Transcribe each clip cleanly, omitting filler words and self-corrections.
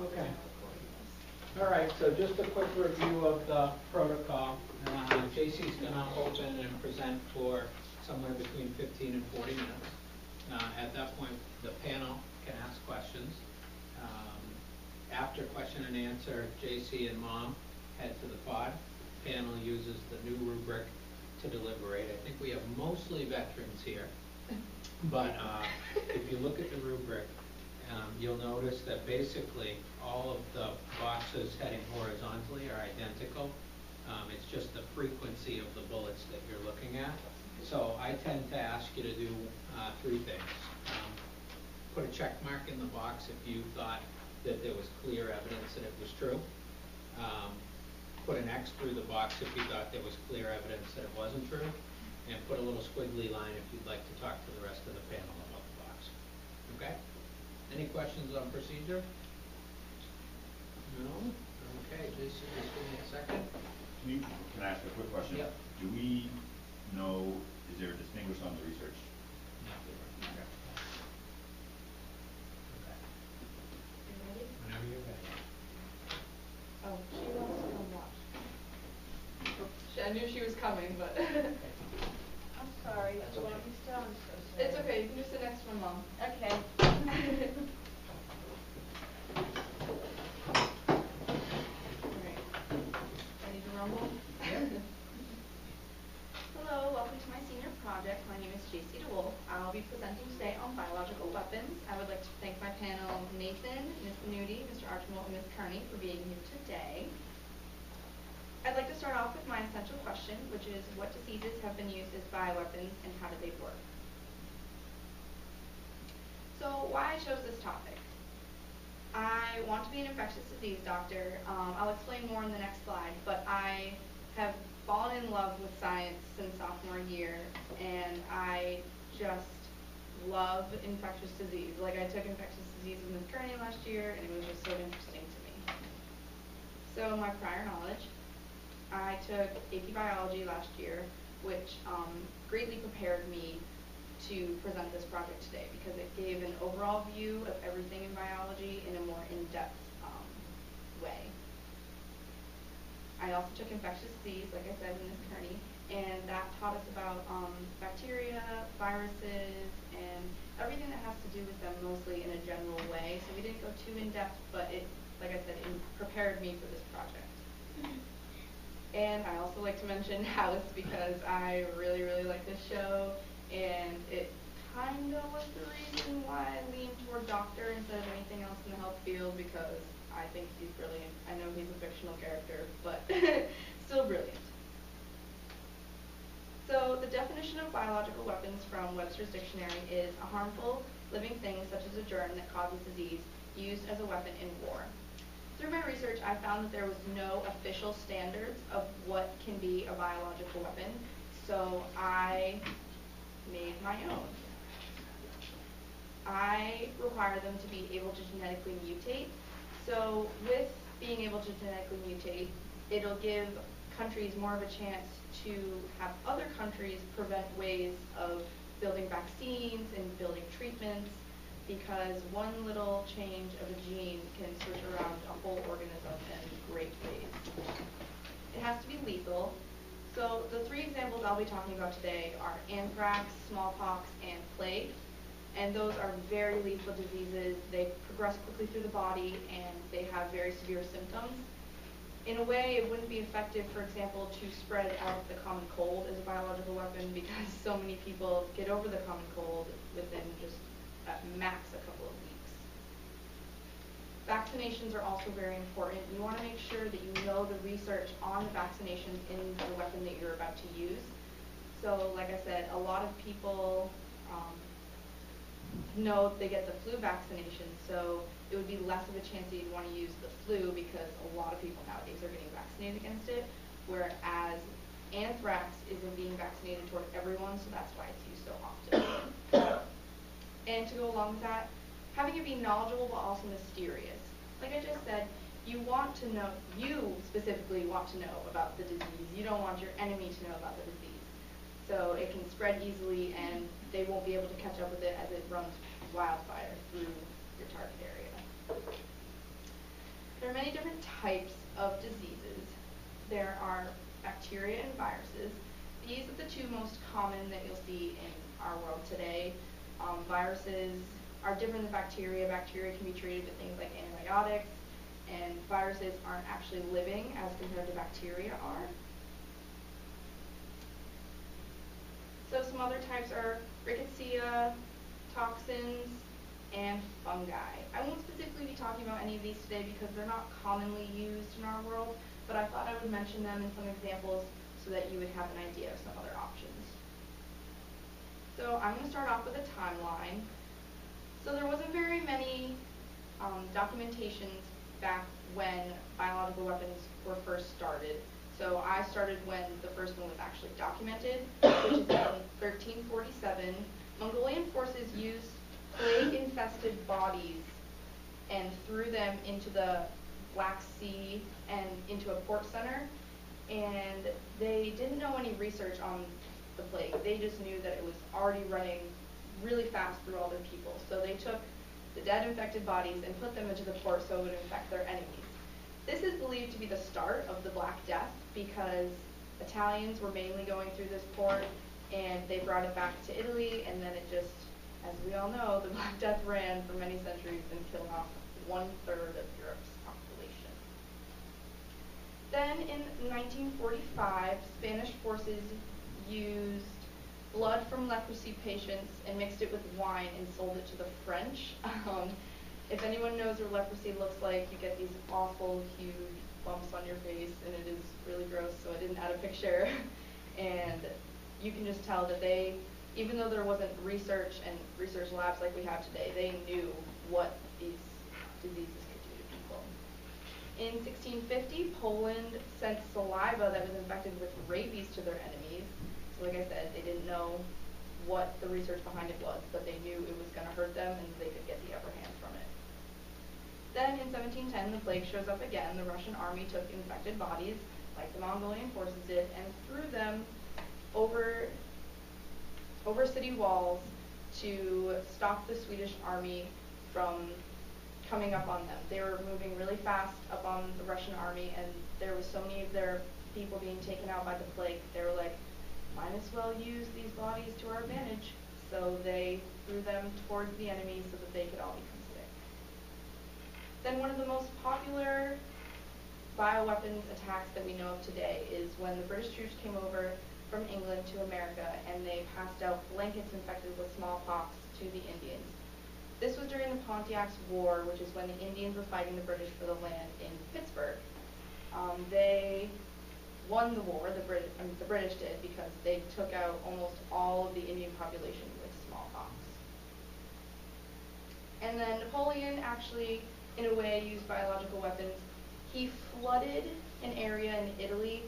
Okay. All right, so just a quick review of the protocol. Jaysie's going to open and present for somewhere between 15 and 40 minutes. At that point, the panel can ask questions. After question and answer, Jaysie and Mom head to the pod. Panel uses the new rubric to deliberate. I think we have mostly veterans here, but if you look at the rubric, you'll notice that basically all of the boxes heading horizontally are identical. It's just the frequency of the bullets that you're looking at. So I tend to ask you to do three things. Put a check mark in the box if you thought that there was clear evidence that it was true. Put an X through the box if you thought there was clear evidence that it wasn't true. And put a little squiggly line if you'd like to talk to the rest of the panel about the box. Okay? Any questions on procedure? No? Okay, Jaysie, just give me a second. Can I ask a quick question? Yep. Do we know, is there a distinguished on the research? No. Okay. Okay. You ready? Whenever you're ready. Oh, she wants to come watch. I knew she was coming, but I'm sorry. That's Do you okay. want me still? I'm so sorry. it's okay. You can just sit next to my mom. Okay. Alright. Ready to rumble? Hello, welcome to my senior project. My name is Jaysie DeWolf. I'll be presenting today on biological weapons. I would like to thank my panel, Nathan, Ms. Nudi, Mr. Archibald, and Ms. Kearney for being here today. I'd like to start off with my essential question, which is what diseases have been used as bioweapons and how do they work? So why I chose this topic? I want to be an infectious disease doctor. I'll explain more in the next slide, but I have fallen in love with science since sophomore year, and I just love infectious disease. Like, I took infectious disease with Ms. Kearney last year, and it was just so interesting to me. So my prior knowledge, I took AP Biology last year, which greatly prepared me to present this project today because it gave an overall view of everything in biology in a more in-depth way. I also took infectious disease, like I said, with Ms. Kearney, and that taught us about bacteria, viruses, and everything that has to do with them mostly in a general way. So we didn't go too in-depth, but it, like I said, it prepared me for this project. And I also like to mention House because I really, really like this show, and it kind of was the reason why I leaned toward doctor instead of anything else in the health field because I think he's brilliant. I know he's a fictional character, but still brilliant. So the definition of biological weapons from Webster's Dictionary is a harmful living thing such as a germ that causes disease used as a weapon in war. Through my research, I found that there was no official standards of what can be a biological weapon, so I made my own. I require them to be able to genetically mutate. So with being able to genetically mutate, it'll give countries more of a chance to have other countries prevent ways of building vaccines and building treatments, because one little change of a gene can switch around a whole organism in great ways. It has to be lethal. So the three examples I'll be talking about today are anthrax, smallpox, and plague. And those are very lethal diseases. They progress quickly through the body, and they have very severe symptoms. In a way, it wouldn't be effective, for example, to spread out the common cold as a biological weapon because so many people get over the common cold within just at max a couple of weeks. Vaccinations are also very important. You want to make sure that you know the research on the vaccinations in the weapon that you're about to use. So, like I said, a lot of people know they get the flu vaccination, so it would be less of a chance that you'd want to use the flu because a lot of people nowadays are getting vaccinated against it, whereas anthrax isn't being vaccinated toward everyone, so that's why it's used so often. And to go along with that, having it be knowledgeable but also mysterious. Like I just said, you specifically want to know about the disease. You don't want your enemy to know about the disease. So it can spread easily and they won't be able to catch up with it as it runs wildfire through your target area. There are many different types of diseases. There are bacteria and viruses. These are the two most common that you'll see in our world today. Viruses are different than bacteria. Bacteria can be treated with things like antibiotics, and viruses aren't actually living as compared to bacteria are. So some other types are rickettsia, toxins, and fungi. I won't specifically be talking about any of these today because they're not commonly used in our world, but I thought I would mention them in some examples so that you would have an idea of some other options. So I'm going to start off with a timeline. So there wasn't very many documentations back when biological weapons were first started. So I started when the first one was actually documented, which is in 1347. Mongolian forces used plague-infested bodies and threw them into the Black Sea and into a port center. And they didn't know any research on the plague. They just knew that it was already running really fast through all their people. So they took the dead infected bodies and put them into the port so it would infect their enemies. This is believed to be the start of the Black Death because Italians were mainly going through this port and they brought it back to Italy, and then it just, as we all know, the Black Death ran for many centuries and killed off 1/3 of Europe's population. Then in 1945, Spanish forces used blood from leprosy patients and mixed it with wine and sold it to the French. If anyone knows what leprosy looks like, you get these awful, huge bumps on your face, and it is really gross, so I didn't add a picture. And you can just tell that they, even though there wasn't research and research labs like we have today, they knew what these diseases could do to people. In 1650, Poland sent saliva that was infected with rabies to their enemies. So like I said, they didn't know what the research behind it was, but they knew it was going to hurt them and they could get the upper hand from it. Then in 1710, the plague shows up again. The Russian army took infected bodies, like the Mongolian forces did, and threw them over city walls to stop the Swedish army from coming up on them. They were moving really fast up on the Russian army, and there was so many of their people being taken out by the plague. They were like, might as well use these bodies to our advantage. So they threw them towards the enemy so that they could all become sick. Then one of the most popular bioweapons attacks that we know of today is when the British troops came over from England to America and they passed out blankets infected with smallpox to the Indians. This was during the Pontiac's War, which is when the Indians were fighting the British for the land in Pittsburgh. They won the war, the British did, because they took out almost all of the Indian population with smallpox. And then Napoleon actually, in a way, used biological weapons. He flooded an area in Italy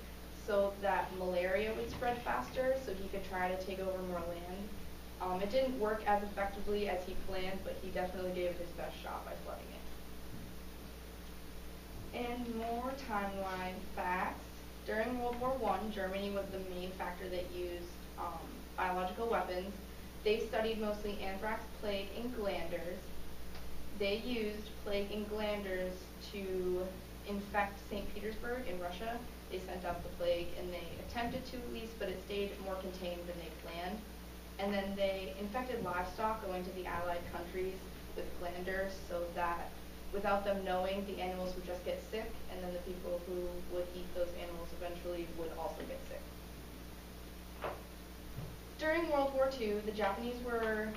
so that malaria would spread faster, so he could try to take over more land. It didn't work as effectively as he planned, but he definitely gave it his best shot by flooding it. And more timeline facts. During World War I, Germany was the main factor that used biological weapons. They studied mostly anthrax, plague, and glanders. They used plague and glanders to infect St. Petersburg in Russia. They sent out the plague, and they attempted to at least, but it stayed more contained than they planned. And then they infected livestock going to the Allied countries with glanders so that without them knowing, the animals would just get sick, and then the people who would eat those animals eventually would also get sick. During World War II, the Japanese were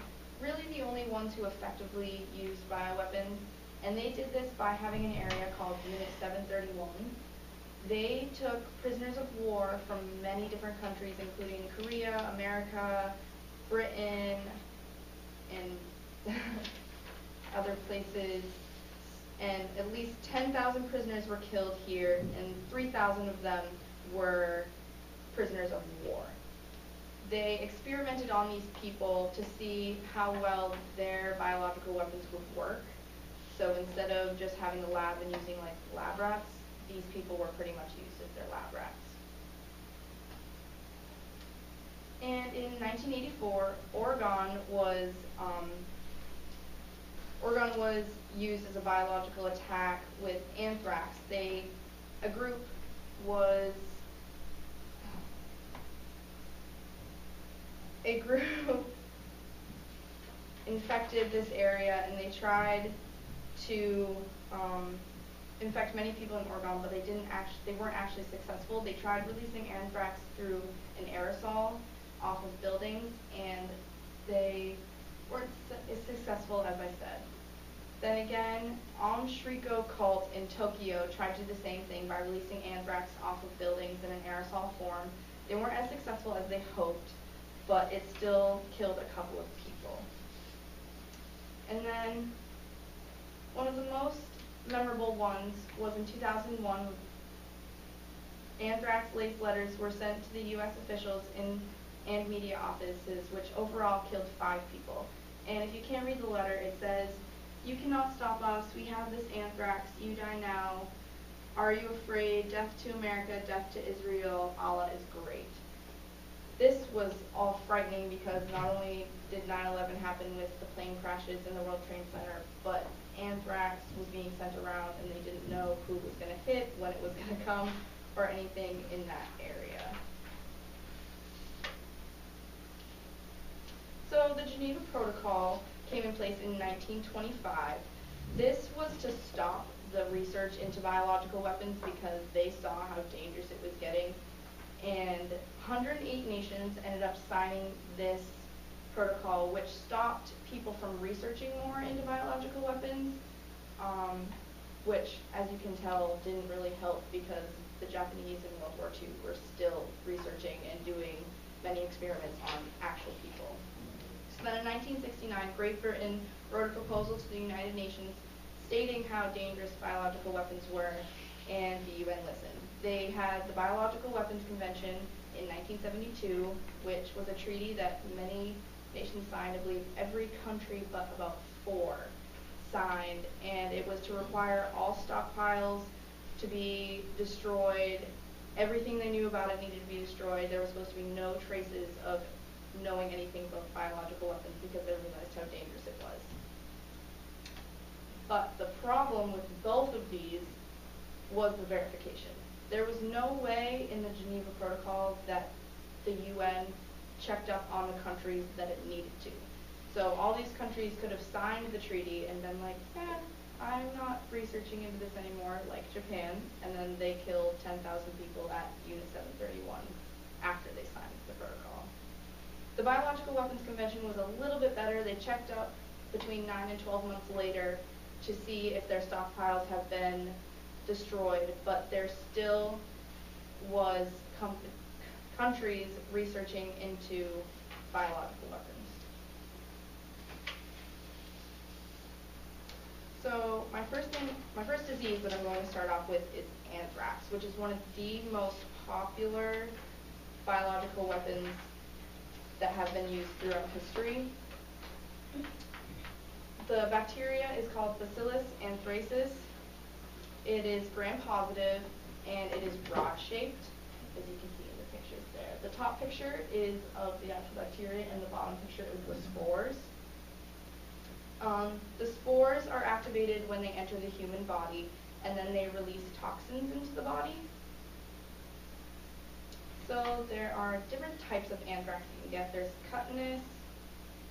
really the only ones who effectively used bioweapons, and they did this by having an area called Unit 731. They took prisoners of war from many different countries, including Korea, America, Britain, and other places, and at least 10,000 prisoners were killed here, and 3,000 of them were prisoners of war. They experimented on these people to see how well their biological weapons would work. So instead of just having the lab and using like lab rats, these people were pretty much used as their lab rats. run was used as a biological attack with anthrax. A group infected this area, and they tried to infect many people in Oregon, but they weren't actually successful. They tried releasing anthrax through an aerosol off of buildings, and they weren't as successful as I said. Then again, Shriko cult in Tokyo tried to do the same thing by releasing anthrax off of buildings in an aerosol form. They weren't as successful as they hoped, but it still killed a couple of people. And then one of the most memorable ones was in 2001. Anthrax-laced letters were sent to the U.S. officials and media offices, which overall killed 5 people. And if you can't read the letter, it says, "You cannot stop us. We have this anthrax. You die now. Are you afraid? Death to America, death to Israel. Allah is great." This was all frightening because not only did 9/11 happen with the plane crashes in the World Trade Center, but anthrax was being sent around and they didn't know who was going to hit, when it was going to come, or anything in that area. So the Geneva Protocol came in place in 1925. This was to stop the research into biological weapons because they saw how dangerous it was getting. And 108 nations ended up signing this protocol, which stopped people from researching more into biological weapons, which, as you can tell, didn't really help because the Japanese in World War II were still researching and doing many experiments on actual people. So then in 1969, Great Britain wrote a proposal to the United Nations stating how dangerous biological weapons were, and the UN listened. They had the Biological Weapons Convention in 1972, which was a treaty that many nations signed. I believe every country but about 4 signed, and it was to require all stockpiles to be destroyed. Everything they knew about it needed to be destroyed. There was supposed to be no traces of knowing anything about biological weapons because they realized how dangerous it was. But the problem with both of these was the verification. There was no way in the Geneva Protocol that the UN checked up on the countries that it needed to. So all these countries could have signed the treaty and been like, I'm not researching into this anymore, like Japan, and then they killed 10,000 people at Unit 731 after they signed the protocol. The Biological Weapons Convention was a little bit better. They checked up between 9 and 12 months later to see if their stockpiles have been destroyed, but there still was countries researching into biological weapons. So my first disease that I'm going to start off with is anthrax, which is one of the most popular biological weapons that have been used throughout history. The bacteria is called Bacillus anthracis. It is gram-positive, and it is rod-shaped, as you can see in the pictures there. The top picture is of the actual bacteria, and the bottom picture is the spores. The spores are activated when they enter the human body, and then they release toxins into the body. So there are different types of anthrax you can get. There's cutaneous,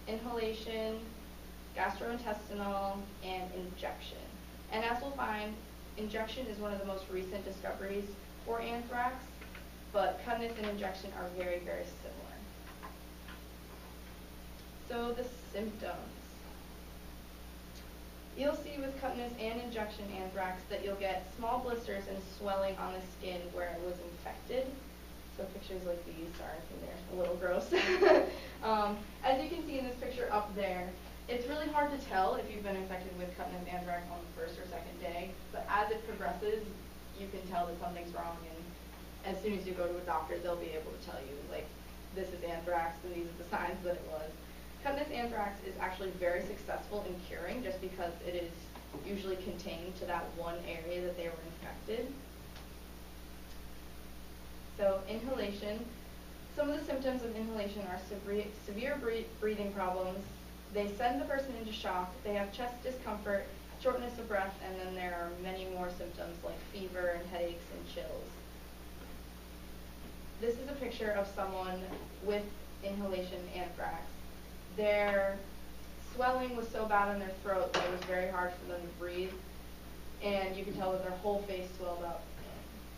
inhalation, gastrointestinal, and injection. And as we'll find, injection is one of the most recent discoveries for anthrax, but cutaneous and injection are very, very similar. So the symptoms. You'll see with cutaneous and injection anthrax that you'll get small blisters and swelling on the skin where it was infected. So pictures like these are, they're a little gross. As you can see in this picture up there, it's really hard to tell if you've been infected with cutaneous anthrax on the first or second day, but as it progresses, you can tell that something's wrong, and as soon as you go to a doctor, they'll be able to tell you, like, this is anthrax, and these are the signs that it was. Cutaneous anthrax is actually very successful in curing just because it is usually contained to that one area that they were infected. So inhalation. Some of the symptoms of inhalation are severe breathing problems, they send the person into shock, they have chest discomfort, shortness of breath, and then there are many more symptoms like fever and headaches and chills. This is a picture of someone with inhalation anthrax. Their swelling was so bad in their throat that it was very hard for them to breathe, and you can tell that their whole face swelled up.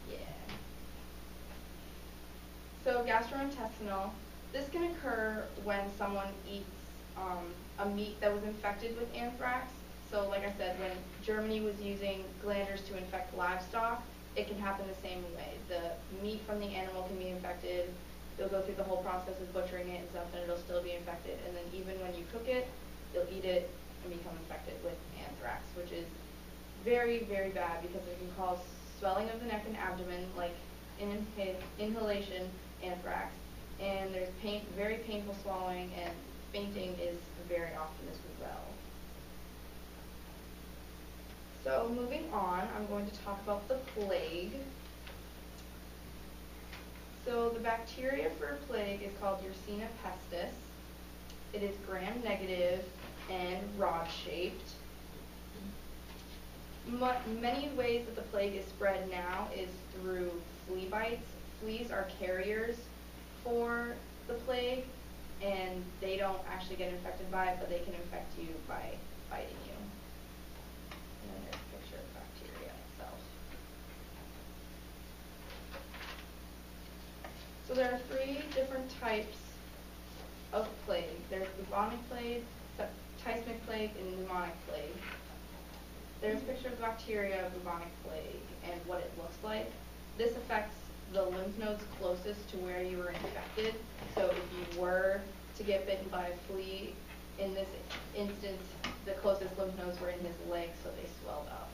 Yeah. So gastrointestinal, this can occur when someone eats a meat that was infected with anthrax. So like I said, when Germany was using glanders to infect livestock, it can happen the same way. The meat from the animal can be infected. They'll go through the whole process of butchering it and stuff, and it'll still be infected. And then even when you cook it, you'll eat it and become infected with anthrax, which is very, very bad because it can cause swelling of the neck and abdomen, like inhalation anthrax. And there's very painful swallowing, and fainting is very often as well. So moving on, I'm going to talk about the plague. So the bacteria for plague is called Yersinia pestis. It is gram-negative and rod-shaped. Many ways that the plague is spread now is through flea bites. Fleas are carriers for the plague, and they don't actually get infected by it, but they can infect you by biting you. And then there's a picture of the bacteria itself. So there are 3 different types of plague. There's bubonic plague, septicemic plague, and pneumonic plague. There's a picture of the bacteria of bubonic plague and what it looks like. This affects the lymph nodes closest to where you were infected. So if you were to get bitten by a flea, in this instance, the closest lymph nodes were in his legs, so they swelled up.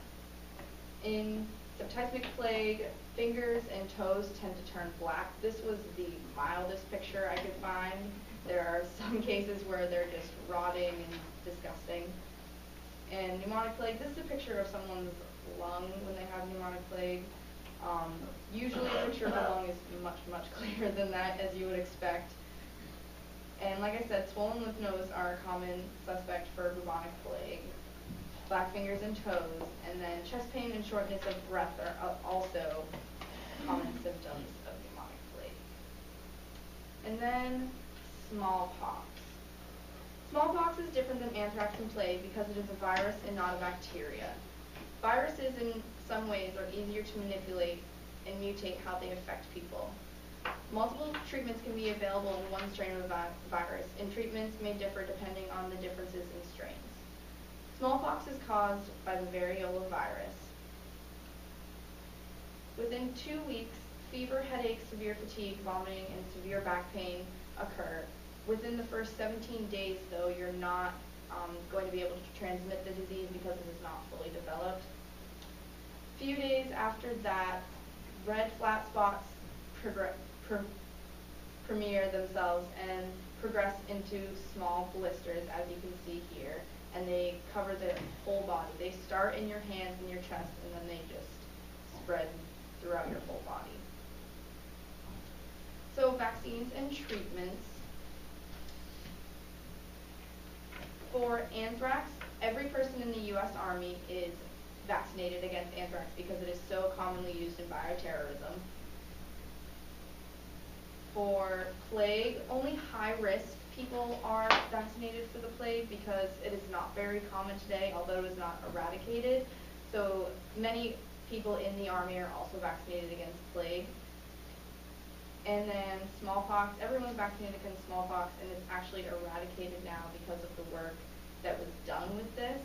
In septicemic plague, fingers and toes tend to turn black. This was the mildest picture I could find. There are some cases where they're just rotting and disgusting. And pneumonic plague, this is a picture of someone's lung when they have pneumonic plague. Usually a picture of a lung is much, much clearer than that, as you would expect. And like I said, swollen lymph nodes are a common suspect for bubonic plague. Black fingers and toes, and then chest pain and shortness of breath are also common symptoms of pneumonic plague. And then smallpox. Smallpox is different than anthrax and plague because it is a virus and not a bacteria. Viruses in some ways are easier to manipulate and mutate how they affect people. Multiple treatments can be available in one strain of a virus, and treatments may differ depending on the differences in strains. Smallpox is caused by the variola virus. Within 2 weeks, fever, headaches, severe fatigue, vomiting, and severe back pain occur. Within the first 17 days, though, you're not going to be able to transmit the disease because it is not fully developed. Few days after that, red flat spots premiere themselves and progress into small blisters, as you can see here, and they cover the whole body. They start in your hands and your chest, and then they just spread throughout your whole body. So vaccines and treatments. For anthrax, every person in the U.S. Army is vaccinated against anthrax because it is so commonly used in bioterrorism. For plague, only high-risk people are vaccinated for the plague because it is not very common today, although it is not eradicated. So many people in the Army are also vaccinated against plague. And then smallpox, everyone's vaccinated against smallpox, and it's actually eradicated now because of the work that was done with this.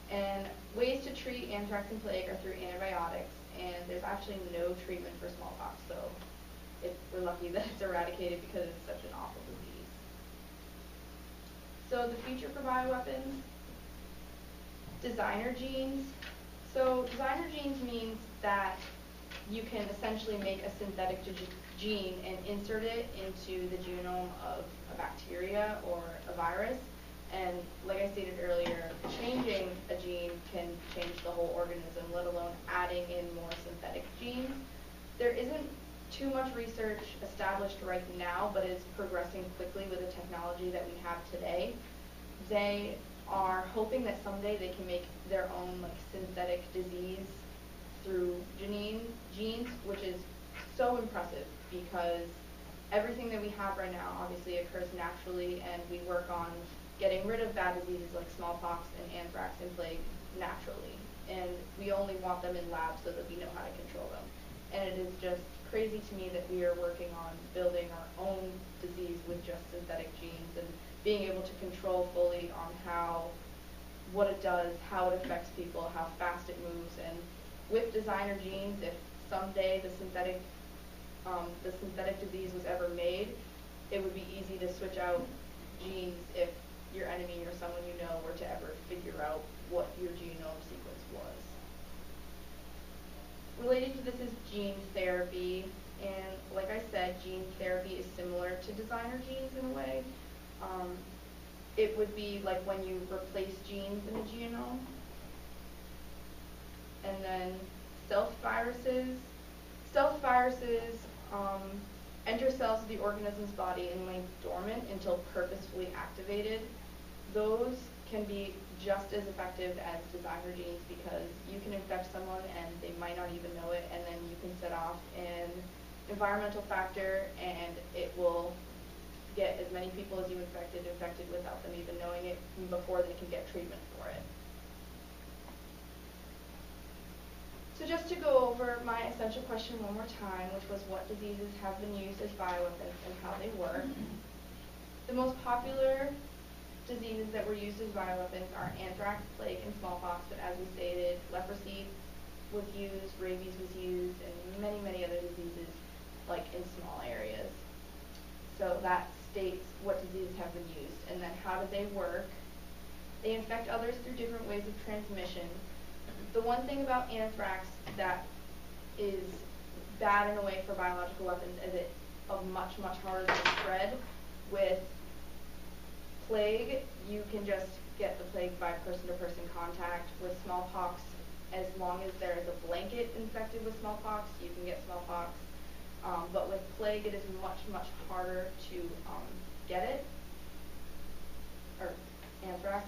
And ways to treat anthrax and plague are through antibiotics, and there's actually no treatment for smallpox, so we're lucky that it's eradicated because it's such an awful disease. So the future for bioweapons, designer genes. So designer genes means that you can essentially make a synthetic gene and insert it into the genome of a bacteria or a virus. And like I stated earlier, changing a gene can change the whole organism, let alone adding in more synthetic genes. There isn't too much research established right now, but is progressing quickly with the technology that we have today. They are hoping that someday they can make their own like synthetic disease through genes, which is so impressive because everything that we have right now obviously occurs naturally, and we work on getting rid of bad diseases like smallpox and anthrax and plague naturally. And we only want them in labs so that we know how to control them. And it is just crazy to me that we are working on building our own disease with just synthetic genes and being able to control fully on what it does, how it affects people, how fast it moves. And with designer genes, if someday the synthetic disease was ever made, it would be easy to switch out genes if your enemy or someone you know were to ever figure out what your genome sequence was. Related to this is gene therapy, and like I said, gene therapy is similar to designer genes in a way. It would be like when you replace genes in a genome. And then stealth viruses. Stealth viruses enter cells of the organism's body and remain dormant until purposefully activated. Those can be just as effective as designer genes because you can infect someone and they might not even know it, and then you can set off an environmental factor and it will get as many people as you infected without them even knowing it before they can get treatment for it. So just to go over my essential question one more time, which was what diseases have been used as bioweapons and how they work. The most popular diseases that were used as bioweapons are anthrax, plague, and smallpox, but as we stated, leprosy was used, rabies was used, and many, many other diseases, like in small areas. So that states what diseases have been used. And then how do they work? They infect others through different ways of transmission. The one thing about anthrax that is bad in a way for biological weapons is it's much, much harder to spread. With plague, you can just get the plague by person-to-person contact. With smallpox, as long as there is a blanket infected with smallpox, you can get smallpox. But with plague, it is much, much harder to get it, or anthrax.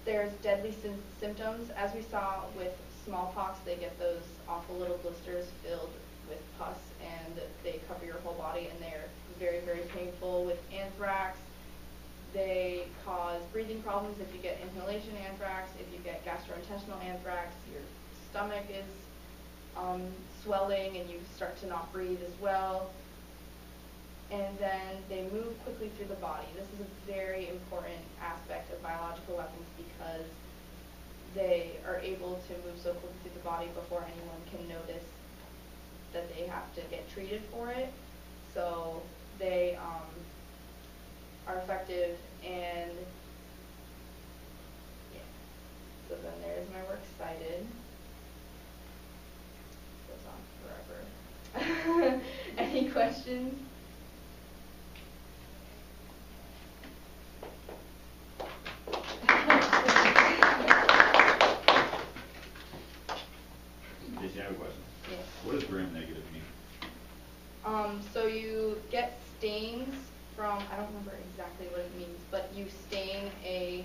There's deadly symptoms. As we saw with smallpox, they get those awful little blisters filled with pus, and they cover your whole body, and they're very, very painful. With anthrax, they cause breathing problems if you get inhalation anthrax. If you get gastrointestinal anthrax, your stomach is swelling and you start to not breathe as well. And then they move quickly through the body. This is a very important aspect of biological weapons because they are able to move so quickly through the body before anyone can notice that they have to get treated for it. So they are effective, and yeah. So then there's my works cited. Goes on forever. Any questions? Jaysie, I have a question. Yes. What does gram-negative mean? So you get stains from, I don't remember exactly what it means, but you stain a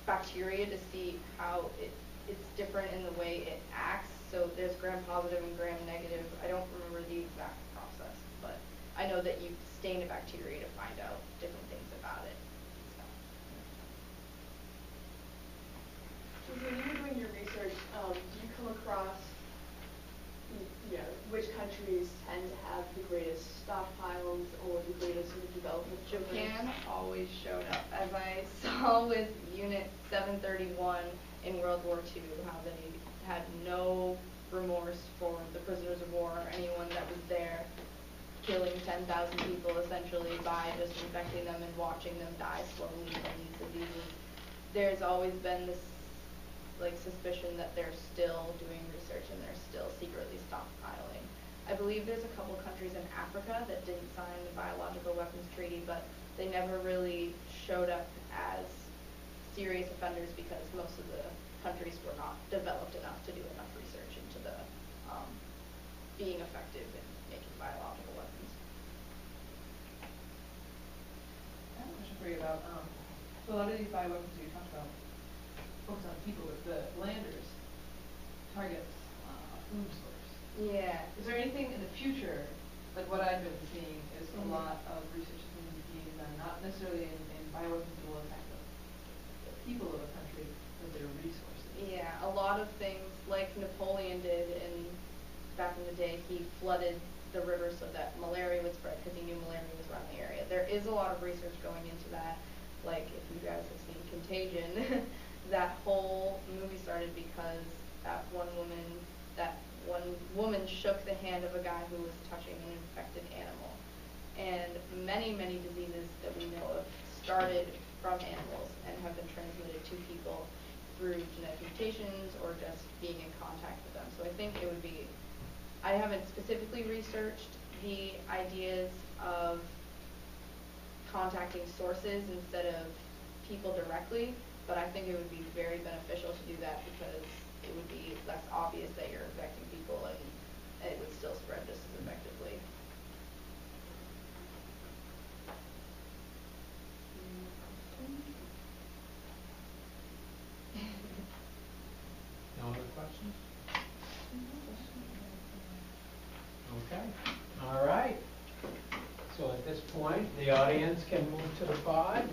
bacteria to see how it's different in the way it acts. So there's gram-positive and gram-negative. I don't remember the exact process, but I know that you stain a bacteria to find out different things about it. So when you were doing your research, do you come across which countries tend to have the greatest stockpiles or the greatest sort of development? Japan always showed up, as I saw with Unit 731 in World War II, how they had no remorse for the prisoners of war or anyone that was there, killing 10,000 people essentially by just infecting them and watching them die slowly from these diseases. There's always been this suspicion that they're still doing research and they're still secretly stockpiling. I believe there's a couple countries in Africa that didn't sign the biological weapons treaty, but they never really showed up as serious offenders because most of the countries were not developed enough to do enough research into the being effective in making biological weapons. I have a question for you about, so a lot of these bioweapons that you talked about focus on people, but the landers targets a food source. Yeah. Is there anything in the future, like what I've been seeing is a lot of research is going to be being done, not necessarily in bioweapons, but will attack the people of a country with their resources. Yeah, a lot of things like Napoleon did back in the day, he flooded the river so that malaria would spread because he knew malaria was around the area. There is a lot of research going into that. Like if you guys have seen Contagion, that whole movie started because that one woman shook the hand of a guy who was touching an infected animal. And many, many diseases that we know of started from animals and have been transmitted to people through genetic mutations or just being in contact with them. So I think it would be, I haven't specifically researched the ideas of contacting sources instead of people directly, but I think it would be very beneficial to do that because it would be less obvious that you're infecting people and it would still spread just as effectively. No other questions? Okay, all right. So at this point, the audience can move to the pod.